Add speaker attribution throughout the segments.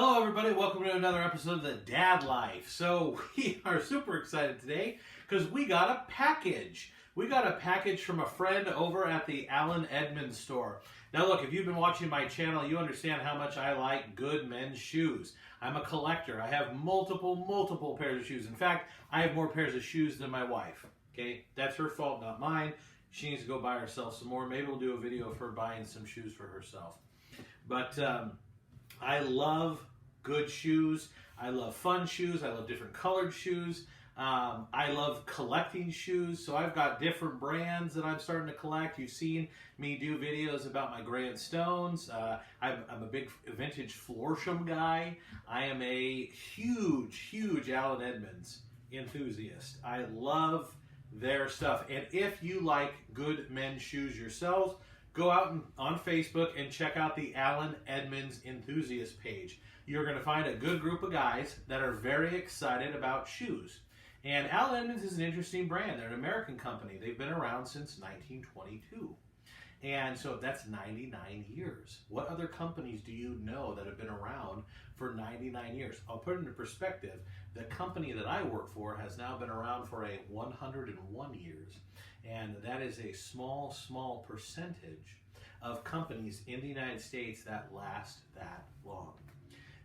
Speaker 1: Hello everybody, welcome to another episode of The Dad Life. So we are super excited today because we got a package. We got a package from a friend over at the Allen Edmonds store. Now look, if you've been watching my channel, you understand how much I like good men's shoes. I'm a collector. I have multiple pairs of shoes. In fact, I have more pairs of shoes than my wife. Okay, that's her fault, not mine. She needs to go buy herself some more. Maybe we'll do a video of her buying some shoes for herself. But I love good shoes. I love fun shoes. I love different colored shoes. I love collecting shoes. So I've got different brands that I'm starting to collect. You've seen me do videos about my Gray and Stones. I'm a big vintage Florsham guy. I am a huge Allen Edmonds enthusiast. I love their stuff. And if you like good men's shoes yourselves, go out on Facebook and check out the Allen Edmonds enthusiast page. You're going to find a good group of guys that are very excited about shoes. And Allen Edmonds is an interesting brand. They're an American company. They've been around since 1922. And so that's 99 years. What other companies do you know that have been around for 99 years? I'll put it into perspective. The company that I work for has now been around for 101 years. And that is a small percentage of companies in the United States that last that long.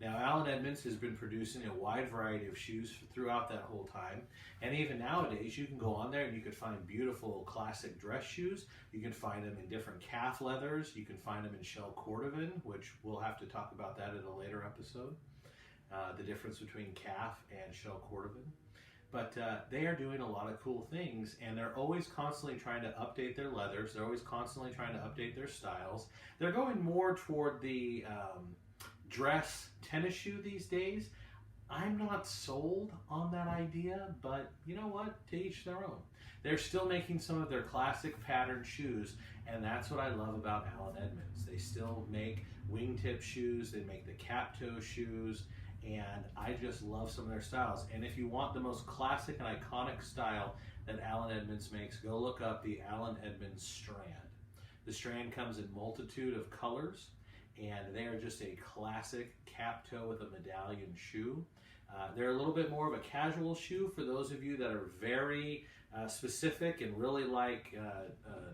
Speaker 1: Now, Allen Edmonds has been producing a wide variety of shoes throughout that whole time. And even nowadays, you can go on there and you can find beautiful classic dress shoes. You can find them in different calf leathers. You can find them in shell cordovan, which we'll have to talk about that in a later episode. The difference between calf and shell cordovan. But they are doing a lot of cool things, and they're always constantly trying to update their leathers. They're always constantly trying to update their styles. They're going more toward the dress tennis shoe these days. I'm not sold on that idea, but you know what? To each their own. They're still making some of their classic pattern shoes, and that's what I love about Allen Edmonds. They still make wingtip shoes. They make the cap toe shoes. And I just love some of their styles. And if you want the most classic and iconic style that Allen Edmonds makes, go look up the Allen Edmonds Strand. The Strand comes in multitude of colors, and they are just a classic cap toe with a medallion shoe. They're a little bit more of a casual shoe for those of you that are very specific and really like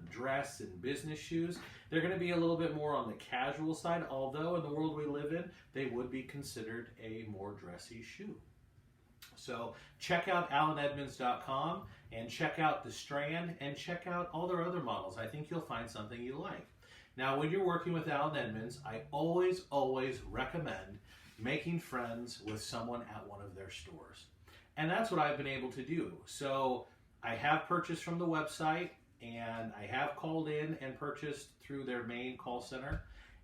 Speaker 1: dress and business shoes. They're going to be a little bit more on the casual side, although in the world we live in, they would be considered a more dressy shoe. So check out AllenEdmonds.com and check out the Strand and check out all their other models. I think you'll find something you like. Now, when you're working with Allen Edmonds, I always recommend making friends with someone at one of their stores. And that's what I've been able to do. So I have purchased from the website, and I have called in and purchased through their main call center,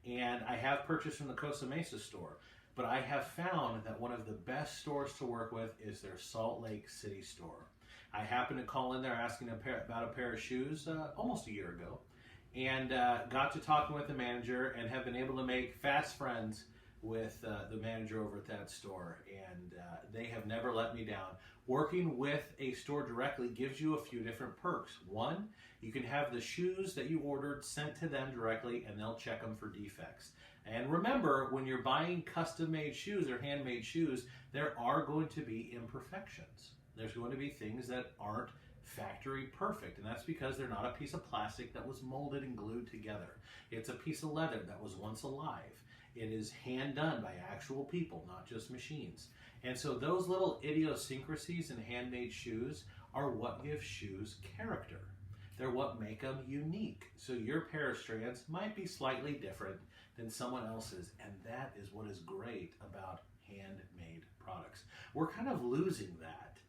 Speaker 1: and I have purchased from the Costa Mesa store. But I have found that one of the best stores to work with is their Salt Lake City store. I happened to call in there asking about a pair of shoes almost a year ago, and got to talking with the manager and have been able to make fast friends with the manager over at that store, and they have never let me down. Working with a store directly gives you a few different perks. One, you can have the shoes that you ordered sent to them directly, and they'll check them for defects. And remember, when you're buying custom-made shoes or handmade shoes, there are going to be imperfections. There's going to be things that aren't factory perfect, and that's because they're not a piece of plastic that was molded and glued together. It's a piece of leather that was once alive. It is hand done by actual people, not just machines. And so those little idiosyncrasies in handmade shoes are what give shoes character. They're what make them unique. So your pair of Strands might be slightly different than someone else's, and that is what is great about handmade products. We're kind of losing that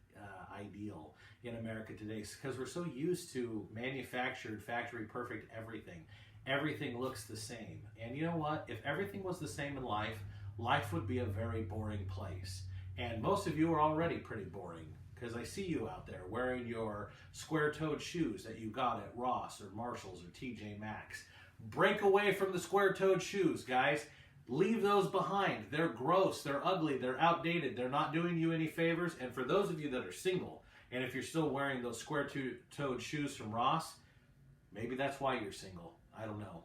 Speaker 1: ideal in America today because we're so used to manufactured, factory perfect everything. Everything looks the same. And you know what? If everything was the same in life, life would be a very boring place. And most of you are already pretty boring because I see you out there wearing your square-toed shoes that you got at Ross or Marshall's or TJ Maxx. Break away from the square-toed shoes, guys. Leave those behind. They're gross, they're ugly, they're outdated, they're not doing you any favors. And for those of you that are single, and if you're still wearing those square-toed shoes from Ross, maybe that's why you're single. I don't know.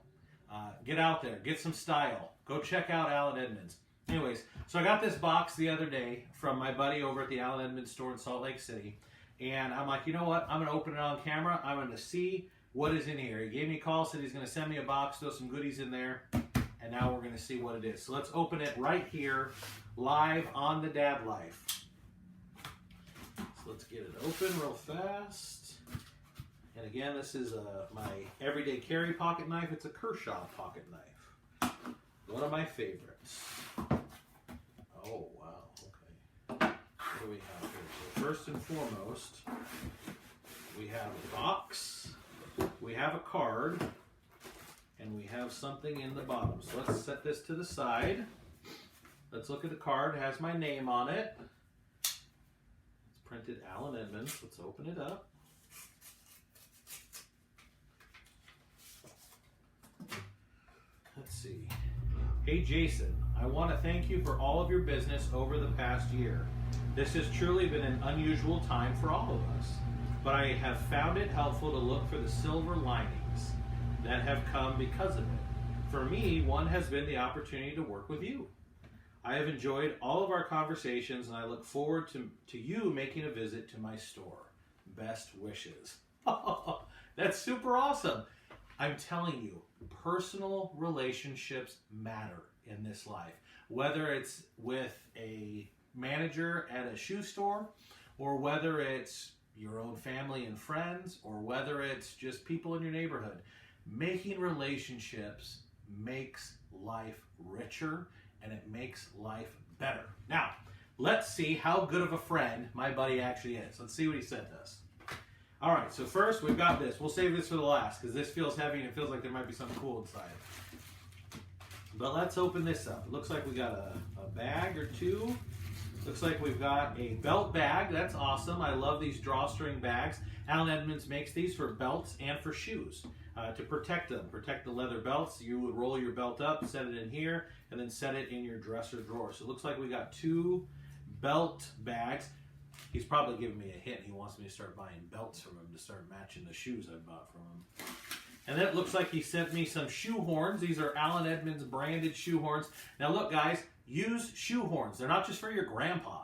Speaker 1: Get out there, get some style. Go check out Allen Edmonds. Anyways, so I got this box the other day from my buddy over at the Allen Edmonds store in Salt Lake City. And I'm like, you know what? I'm going to open it on camera. I'm going to see what is in here. He gave me a call, said he's going to send me a box, throw some goodies in there. And now we're going to see what it is. So let's open it right here, live on the Dad Life. So let's get it open real fast. And again, this is my everyday carry pocket knife. It's a Kershaw pocket knife. One of my favorites. Oh, wow. Okay. What do we have here? So first and foremost, we have a box, we have a card, and we have something in the bottom. So let's set this to the side. Let's look at the card. It has my name on it. It's printed Allen Edmonds. Let's open it up. Let's see. Hey Jason, I want to thank you for all of your business over the past year. This has truly been an unusual time for all of us, but I have found it helpful to look for the silver linings that have come because of it. For me, one has been the opportunity to work with you. I have enjoyed all of our conversations, and I look forward to you making a visit to my store. Best wishes. That's super awesome. I'm telling you, personal relationships matter in this life. Whether it's with a manager at a shoe store, or whether it's your own family and friends, or whether it's just people in your neighborhood. Making relationships makes life richer, and it makes life better. Now, let's see how good of a friend my buddy actually is. Let's see what he sent us. All right, so first we've got this. We'll save this for the last because this feels heavy and it feels like there might be something cool inside. But let's open this up. It looks like we got a bag or two. Looks like we've got a belt bag. That's awesome. I love these drawstring bags. Allen Edmonds makes these for belts and for shoes to protect them. Protect the leather belts. You would roll your belt up, set it in here, and then set it in your dresser drawer. So it looks like we got two belt bags. He's probably giving me a hint. He wants me to start buying belts from him to start matching the shoes I bought from him. And then it looks like he sent me some shoe horns. These are Allen Edmonds branded shoe horns. Now look guys, use shoe horns. They're not just for your grandpa.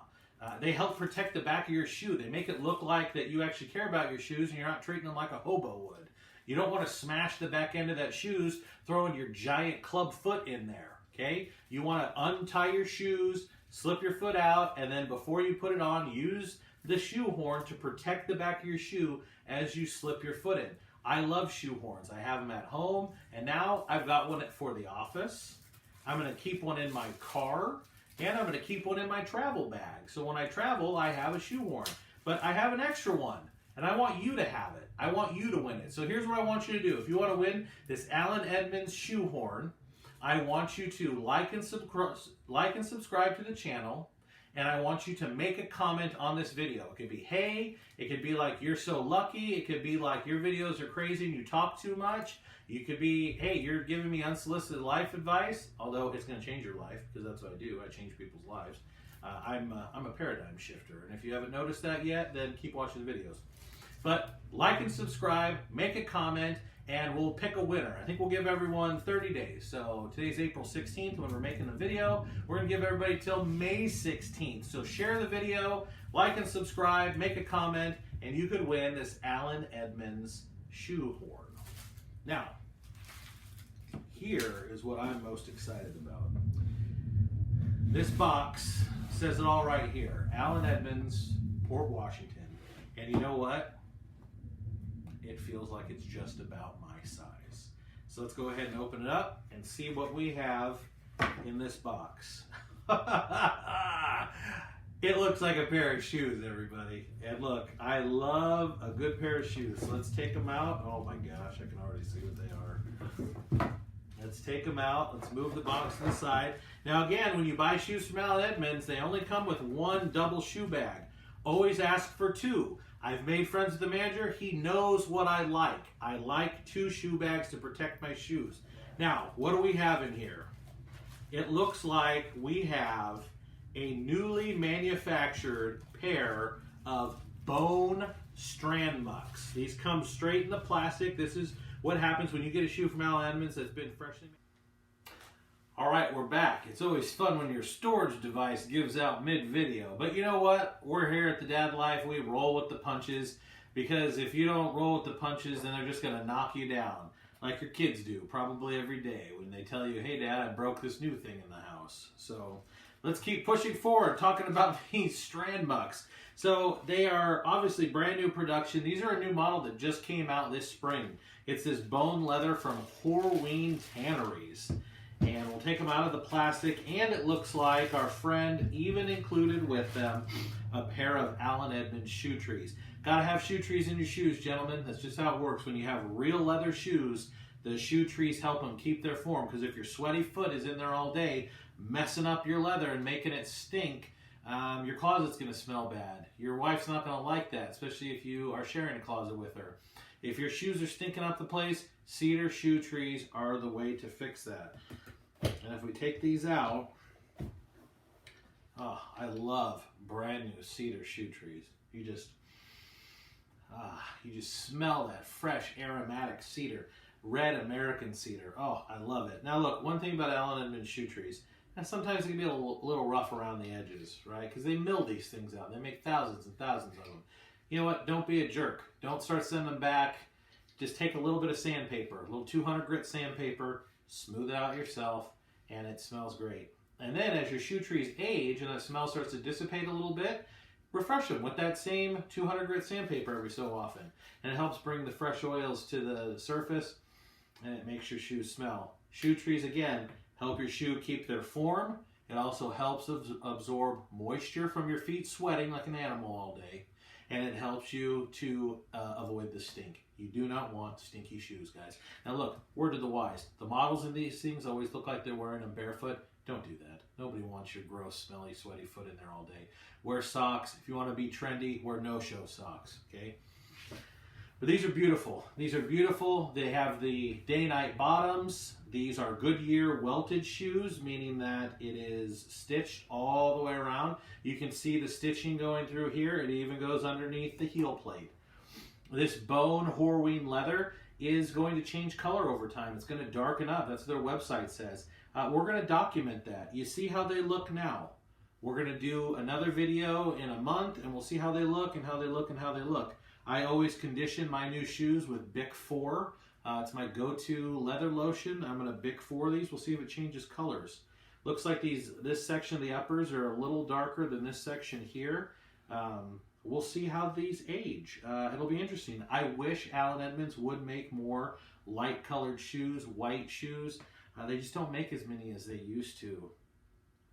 Speaker 1: They help protect the back of your shoe. They make it look like that you actually care about your shoes and you're not treating them like a hobo would. You don't want to smash the back end of that shoes throwing your giant club foot in there, okay? You want to untie your shoes, slip your foot out, and then before you put it on, use the shoe horn to protect the back of your shoe as you slip your foot in. I love shoe horns. I have them at home, and now I've got one for the office. I'm going to keep one in my car, and I'm going to keep one in my travel bag. So when I travel, I have a shoe horn. But I have an extra one, and I want you to have it. I want you to win it. So here's what I want you to do. If you want to win this Allen Edmonds shoe horn, I want you to like and subscribe to the channel, and I want you to make a comment on this video. It could be, hey, it could be like, you're so lucky. It could be like, your videos are crazy and you talk too much. You could be, hey, you're giving me unsolicited life advice, although it's going to change your life, because that's what I do. I change people's lives. I'm a paradigm shifter, and if you haven't noticed that yet, then keep watching the videos. But like and subscribe, make a comment, and we'll pick a winner. I think we'll give everyone 30 days. So today's April 16th when we're making the video. We're going to give everybody till May 16th. So share the video, like and subscribe, make a comment, and you could win this Allen Edmonds shoe horn. Now, here is what I'm most excited about. This box says it all right here. Allen Edmonds, Port Washington. And you know what? It feels like it's just about my size. So let's go ahead and open it up and see what we have in this box. It looks like a pair of shoes, everybody. And look, I love a good pair of shoes. So let's take them out. Oh my gosh, I can already see what they are. Let's take them out. Let's move the box to the side. Now again, when you buy shoes from Allen Edmonds, they only come with one double shoe bag. Always ask for two. I've made friends with the manager. He knows what I like. I like two shoe bags to protect my shoes. Now, what do we have in here? It looks like we have a newly manufactured pair of bone Standmoks. These come straight in the plastic. This is what happens when you get a shoe from Allen Edmonds that's been freshly made. All right, we're back. It's always fun when your storage device gives out mid-video. But you know what? We're here at the Dad Life. We roll with the punches, because if you don't roll with the punches, then they're just going to knock you down, like your kids do probably every day when they tell you, hey, Dad, I broke this new thing in the house. So let's keep pushing forward, talking about these Standmoks. So they are obviously brand new production. These are a new model that just came out this spring. It's this bone leather from Horween Tanneries. And we'll take them out of the plastic, and it looks like our friend even included with them a pair of Allen Edmonds shoe trees. Gotta have shoe trees in your shoes, gentlemen. That's just how it works. When you have real leather shoes, the shoe trees help them keep their form, because if your sweaty foot is in there all day, messing up your leather and making it stink, your closet's gonna smell bad. Your wife's not gonna like that, especially if you are sharing a closet with her. If your shoes are stinking up the place, cedar shoe trees are the way to fix that. And if we take these out, oh, I love brand new cedar shoe trees. You just smell that fresh aromatic cedar, red American cedar. Oh, I love it. Now look, one thing about Allen Edmonds shoe trees, and sometimes it can be a little rough around the edges, right? Because they mill these things out. They make thousands and thousands of them. You know what? Don't be a jerk. Don't start sending them back. Just take a little bit of sandpaper, a little 200 grit sandpaper, smooth it out yourself, and it smells great. And then as your shoe trees age and the smell starts to dissipate a little bit, refresh them with that same 200 grit sandpaper every so often. And it helps bring the fresh oils to the surface, and it makes your shoes smell. Shoe trees, again, help your shoe keep their form. It also helps absorb moisture from your feet sweating like an animal all day. And it helps you to avoid the stink. You do not want stinky shoes, guys. Now look, word to the wise. The models in these things always look like they're wearing them barefoot. Don't do that. Nobody wants your gross, smelly, sweaty foot in there all day. Wear socks. If you want to be trendy, wear no-show socks, okay? But these are beautiful. These are beautiful. They have the day-night bottoms. These are Goodyear welted shoes, meaning that it is stitched all the way around. You can see the stitching going through here. It even goes underneath the heel plate. This bone Horween leather is going to change color over time. It's going to darken up. That's what their website says. We're going to document that. You see how they look now. We're going to do another video in a month, and we'll see how they look and how they look and how they look. I always condition my new shoes with Bic 4. It's my go-to leather lotion. I'm going to Bic 4 these. We'll see if it changes colors. Looks like this section of the uppers are a little darker than this section here. We'll see how these age. It'll be interesting. I wish Allen Edmonds would make more light-colored shoes, white shoes. They just don't make as many as they used to.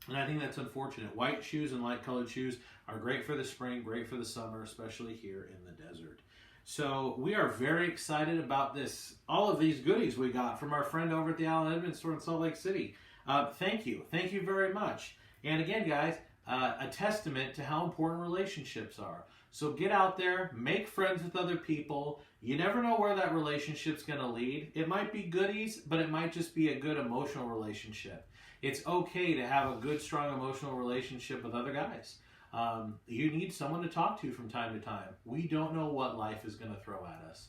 Speaker 1: And I think that's unfortunate. White shoes and light-colored shoes are great for the spring, great for the summer, especially here in the desert. So we are very excited about this, all of these goodies we got from our friend over at the Allen Edmonds store in Salt Lake City. Thank you. Thank you very much. And again, guys, a testament to how important relationships are. So get out there, make friends with other people. You never know where that relationship's going to lead. It might be goodies, but it might just be a good emotional relationship. It's okay to have a good, strong emotional relationship with other guys. You need someone to talk to from time to time. We don't know what life is going to throw at us.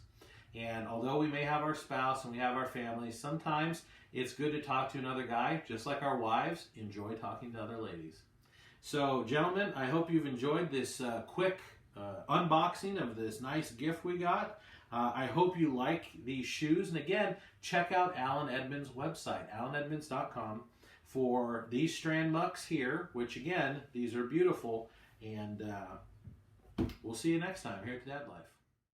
Speaker 1: And although we may have our spouse and we have our families, sometimes it's good to talk to another guy, just like our wives enjoy talking to other ladies. So, gentlemen, I hope you've enjoyed this quick unboxing of this nice gift we got. I hope you like these shoes. And again, check out Allen Edmonds' website, allenedmonds.com, for these Standmoks here, which again, these are beautiful. And we'll see you next time here at Dad Life.